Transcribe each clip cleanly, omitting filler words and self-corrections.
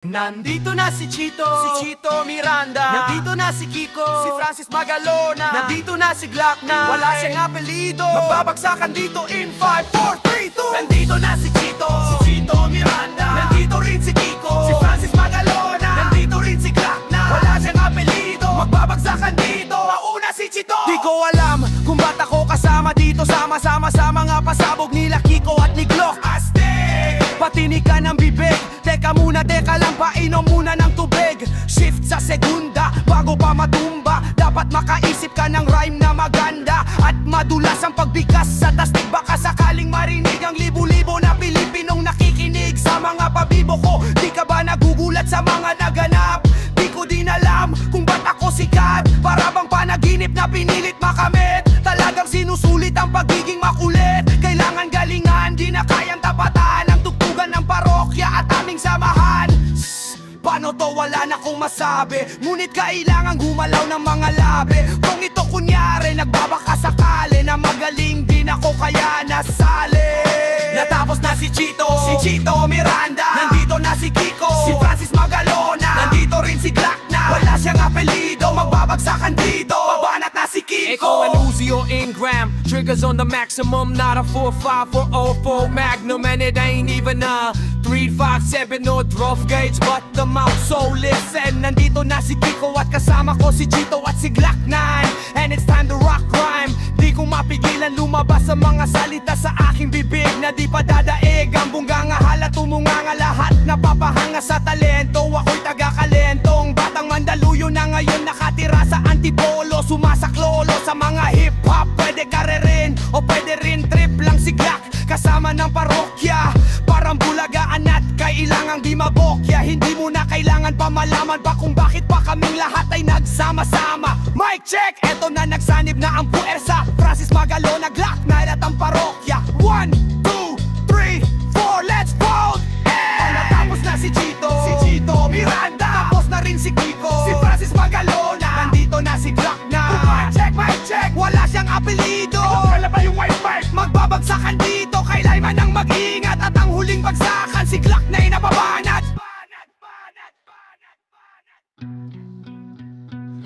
Nandito na si Chito Miranda. Nandito na si Kiko, si Francis Magalona. Nandito na si Glock 9, wala siyang apelido. Magbabagsakan dito in 5, 4, 3, 2. Nandito na si Chito Miranda. Nandito rin si Kiko, si Francis Magalona. Nandito rin si Glock 9, wala siyang apelido. Magbabagsakan dito, mauna si Chito. Di ko alam kung ba't ako kasama dito. Sama-sama sa mga pasabog nila Kiko at ni Glock. Aztec, patinig ka ng bibig. Teka muna, teka lang, painom muna ng tubig. Shift sa segunda, bago pa matumba. Dapat makaisip ka ng rhyme na maganda at madulas ang pagbigkas sa tastig. Baka sakaling marinig ang libo-libo na Pilipinong nakikinig sa mga pabibo ko. Di ka ba nagugulat sa mga naganap? Di ko din alam kung ba't ako sikat. Para bang panaginip na pinilit makamit. Talagang sinusulit ang pagiging makulit. Kailangan galingan, di na kayang tapatan ang tugtugan ng parokya at aming samahan. Paano to? Wala na kong masabi. Ngunit kailangan gumalaw ng mga labi. Kung ito kunyari, nagbabaka sakali na magaling din ako kaya nasali. Natapos na si Chito Miranda. Nandito na si Kiko, si Francis Magalona. Nandito rin si Glock 9, wala siyang apelido. Magbabagsakan dito, babanat na si Kiko. Echo and Uzi or Ingram, triggers on the maximum. Not a 4.5 or 04 Magnum. And it ain't even a 357 or Droth Gauge, but the mouth. So listen, nandito na si Kiko at kasama ko si Chito at si Glock 9. And it's time to rock rhyme. Di ko mapigilan lumabas sa mga salita sa aking bibig na di pa dadaig. Ang bunga nga hala, tumunga nga lahat. Napapahanga sa talento, ako'y taga-kalentong batang Mandaluyo na ngayon nakatira sa Antipolo. Sumasaklolo sa mga hip-hop. Pwede ka rin o pwede rin trip lang si Glock kasama ng parokya. Parang bulagaan at kailangang di mabokya. Hindi mo na kailangan pa malaman pa kung bakit pa kaming lahat ay nagsama-sama. Mic check! Eto na nagsanib na ang puwersa. Francis Magalona, Glock 9 at ang parokya. 1, 2, 3, 4, let's vote! Hey! Natapos na si Chito Miranda. Tapos na rin si Kiko, si Francis Magalona. Nandito na si Glock 9. Mic check! Wala siyang apelido. Wala ba yung white mic? Magbabagsakan dito, kailangan nang mag-ingat. At ang huling bagsakan, si Glock 9 nababanat.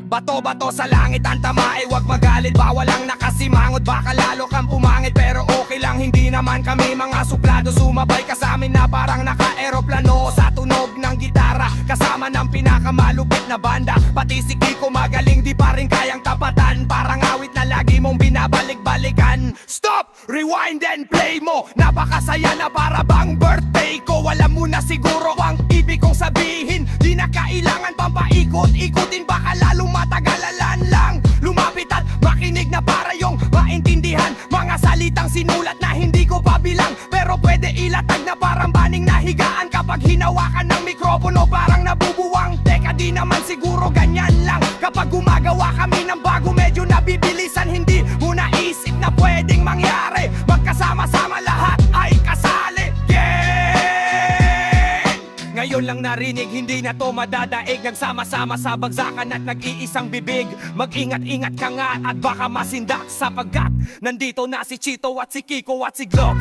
Bato-bato sa langit ang tamae, wag magalit. Bawal ang nakasimangot, baka lalo kang pumangit. Pero okay lang, hindi naman kami mga suplado. Sumabay ka sa amin na parang naka-aeroplano sa tunog ng gitara, kasama ng pinakamalupit na banda. Pati si Kiko magaling, di pa rin kayang tapatan. Parang awit na lagi mong binabalik-balikan. Stop! Rewind and play mo. Napakasaya na para bang birthday ko. Alam mo na siguro ang ibig kong sabihin. Di na kailangan pang paikot-ikutin, baka lalong matagalalan lang. Lumapit at makinig na para yung maintindihan mga salitang sinulat na hindi ko pa bilang. Pero pwede ilatag na parang baning nahigaan. Kapag hinawakan ng mikropono parang nabubuwang. Teka, di naman siguro ganyan lang. Kapag gumagawa kami ng bago medyo nabibilisan. Hindi mo naisip na pwedeng mangyari. Magkasama-sama lahat ay kasali. Ngayon lang narinig, hindi na to madadaig. Nagsama-sama sa bagsakan at nag-iisang bibig. Mag-ingat-ingat ka nga at baka masindak sapagkat nandito na si Chito at si Kiko at si Glock